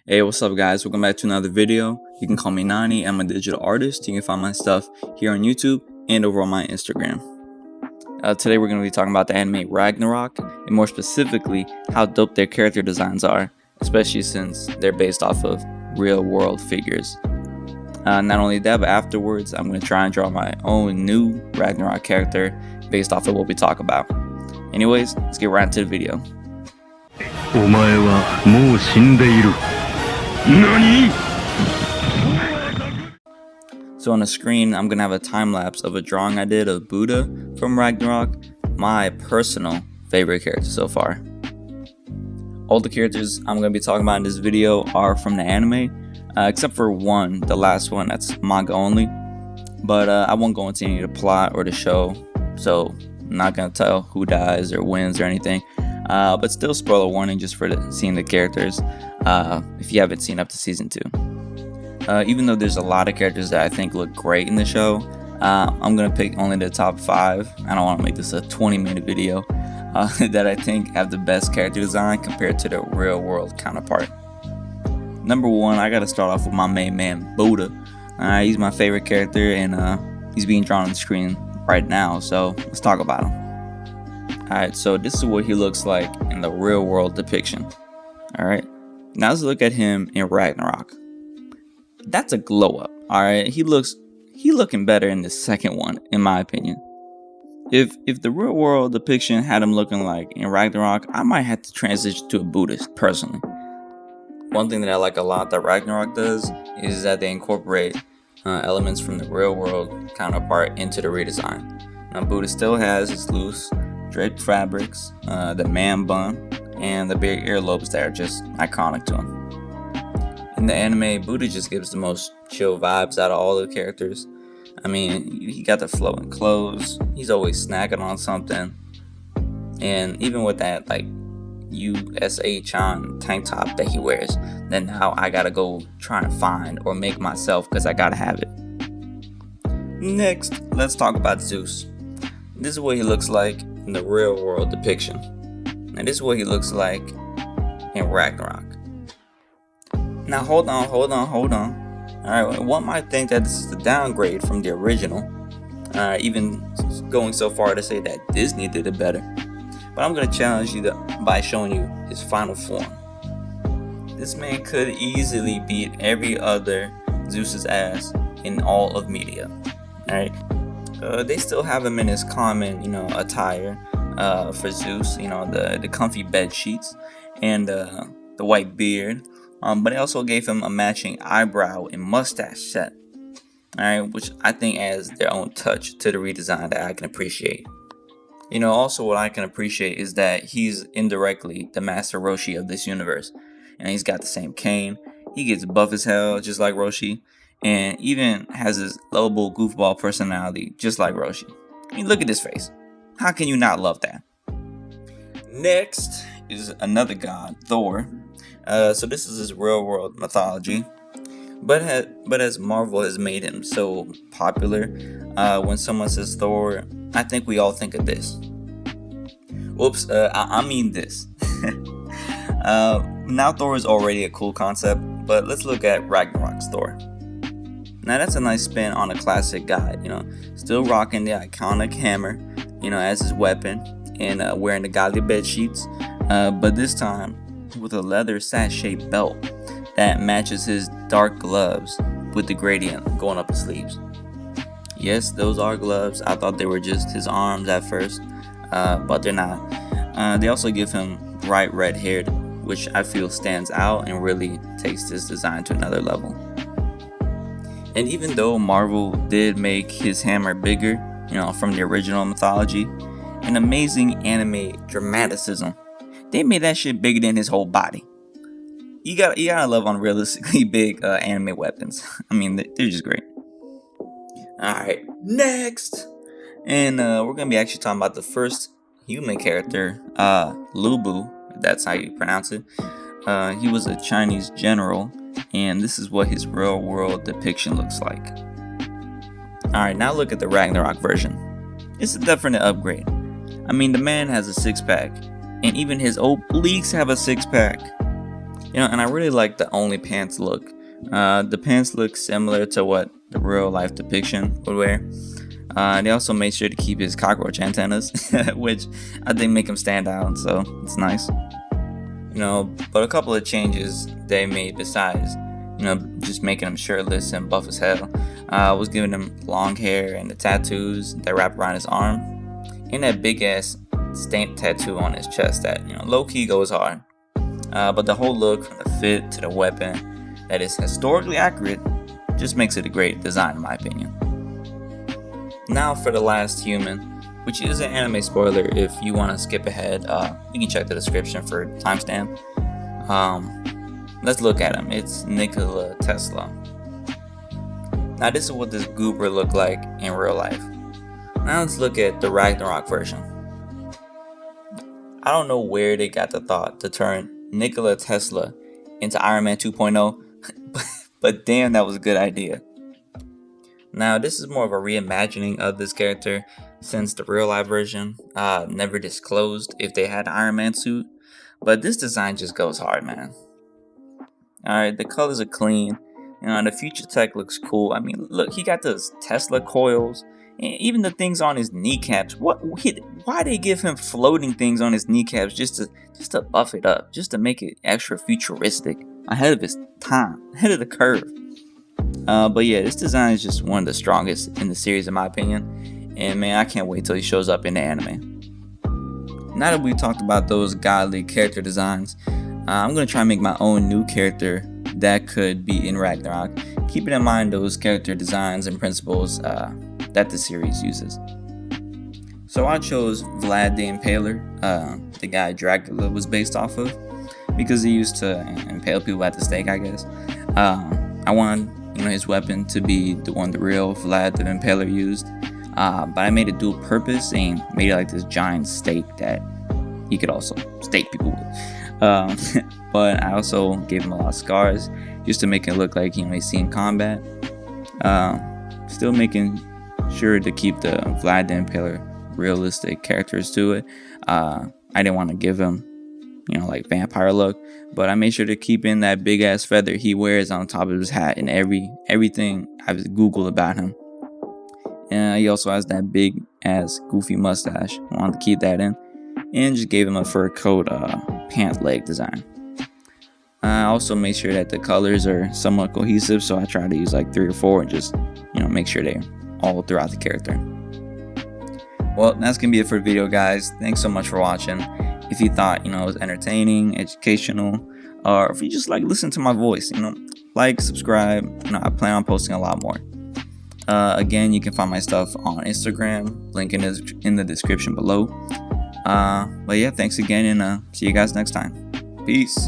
Hey, what's up guys? Welcome back to another video. You can call me Nani. I'm a digital artist. You can find my stuff here on YouTube and over on my Instagram. Today we're going to be talking about the anime Ragnarok, and more specifically how dope their character designs are, especially since they're based off of real world figures. Not only that, but afterwards I'm going to try and draw my own new Ragnarok character based off of what we talk about. Anyways, let's get right into the video. お前はもう死んでいる。何? So on the screen, I'm going to have a time lapse of a drawing I did of Buddha from Ragnarok, my personal favorite character so far. All the characters I'm going to be talking about in this video are from the anime, except for one, the last one, that's manga only. But I won't go into any of the plot or the show, so I'm not going to tell who dies or wins or anything. But still, spoiler warning just for seeing the characters if you haven't seen up to season 2. Even though there's a lot of characters that I think look great in the show, I'm going to pick only the top 5. I don't want to make this a 20-minute video that I think have the best character design compared to their real world counterpart. Number 1, I got to start off with my main man, Buddha. He's my favorite character, and he's being drawn on the screen right now, so let's talk about him. Alright, so this is what he looks like in the real world depiction. Alright, now let's look at him in Ragnarok. That's a glow up. Alright, he's looking better in the second one, in my opinion. If the real world depiction had him looking like in Ragnarok, I might have to transition to a Buddhist, personally. One thing that I like a lot that Ragnarok does is that they incorporate elements from the real world counterpart into the redesign. Now Buddha still has his loose draped fabrics, the man bun, and the big earlobes that are just iconic to him. In the anime, Buddha just gives the most chill vibes out of all the characters. I mean, he got the flowing clothes, he's always snacking on something, and even with that like USA-chan tank top that he wears, then now I gotta go try and find or make myself because I gotta have it. Next, let's talk about Zeus. This is what he looks like in the real world depiction, and this is what he looks like in Ragnarok. Now hold on. Alright, one might think that this is a downgrade from the original, even going so far to say that Disney did it better. But I'm going to challenge you by showing you his final form. This man could easily beat every other Zeus's ass in all of media. Alright, they still have him in his common, attire for Zeus, the comfy bed sheets and the white beard. But they also gave him a matching eyebrow and mustache set, alright, which I think adds their own touch to the redesign that I can appreciate. Also what I can appreciate is that he's indirectly the Master Roshi of this universe, and he's got the same cane. He gets buff as hell just like Roshi, and even has his lovable goofball personality just like Roshi. I mean, look at his face. How can you not love that? Next is another god, Thor. So this is his real world mythology, but as Marvel has made him so popular, when someone says Thor, I think we all think of this. Whoops, I mean this. Now Thor is already a cool concept, but let's look at Ragnarok's Thor. Now that's a nice spin on a classic guy, still rocking the iconic hammer, as his weapon, and wearing the godly bed sheets, but this time with a leather sash-shaped belt that matches his dark gloves with the gradient going up his sleeves. Yes, those are gloves. I thought they were just his arms at first, but they're not. They also give him bright red hair, which I feel stands out and really takes this design to another level. And even though Marvel did make his hammer bigger, from the original mythology, an amazing anime dramaticism, they made that shit bigger than his whole body. You gotta love unrealistically big anime weapons. I mean, they're just great. Alright, next! And we're gonna be actually talking about the first human character, Lubu, if that's how you pronounce it. He was a Chinese general, and this is what his real world depiction looks like. Alright, now look at the Ragnarok version. It's a definite upgrade. I mean, the man has a six-pack, and even his obliques have a six-pack. And I really like the only pants look. The pants look similar to what the real life depiction would wear. They also made sure to keep his cockroach antennas, which I think make him stand out, so it's nice. But a couple of changes they made besides, just making him shirtless and buff as hell, was giving him long hair and the tattoos that wrap around his arm, and that big ass stamp tattoo on his chest that, low key goes hard. But the whole look, from the fit to the weapon, that is historically accurate, just makes it a great design in my opinion. Now for the last human, which is an anime spoiler. If you want to skip ahead, you can check the description for timestamp. Let's look at him. It's Nikola Tesla. Now this is what this goober looked like in real life. Now let's look at the Ragnarok version. I don't know where they got the thought to turn Nikola Tesla into Iron Man 2.0, but damn, that was a good idea. Now this is more of a reimagining of this character, since the real life version never disclosed if they had an Iron Man suit, but this design just goes hard, man. Alright, the colors are clean, the future tech looks cool. I mean, look, he got those Tesla coils, and even the things on his kneecaps. Why they give him floating things on his kneecaps just to buff it up, just to make it extra futuristic, ahead of his time, ahead of the curve. But yeah, this design is just one of the strongest in the series in my opinion, and man, I can't wait till he shows up in the anime. Now that we've talked about those godly character designs, I'm going to try and make my own new character that could be in Ragnarok, keeping in mind those character designs and principles that the series uses. So I chose Vlad the Impaler, the guy Dracula was based off of, because he used to impale people at the stake, I guess. I wanted his weapon to be the one the real Vlad the Impaler used, but I made it dual purpose and made it like this giant stake that he could also stake people with. But I also gave him a lot of scars just to make it look like he's seen combat. Still making sure to keep the Vlad the Impaler realistic characters to it. I didn't want to give him like vampire look, but I made sure to keep in that big ass feather he wears on top of his hat and everything I've googled about him. And he also has that big ass goofy mustache. I wanted to keep that in, and just gave him a fur coat pant leg design. I also made sure that the colors are somewhat cohesive, so I tried to use like 3 or 4 and just make sure they're all throughout the character. Well, that's gonna be it for the video, guys. Thanks so much for watching. If you thought it was entertaining, educational, or if you just like listen to my voice, like, subscribe. I plan on posting a lot more. Again, you can find my stuff on Instagram, link in the description below. But yeah, thanks again, and see you guys next time. Peace.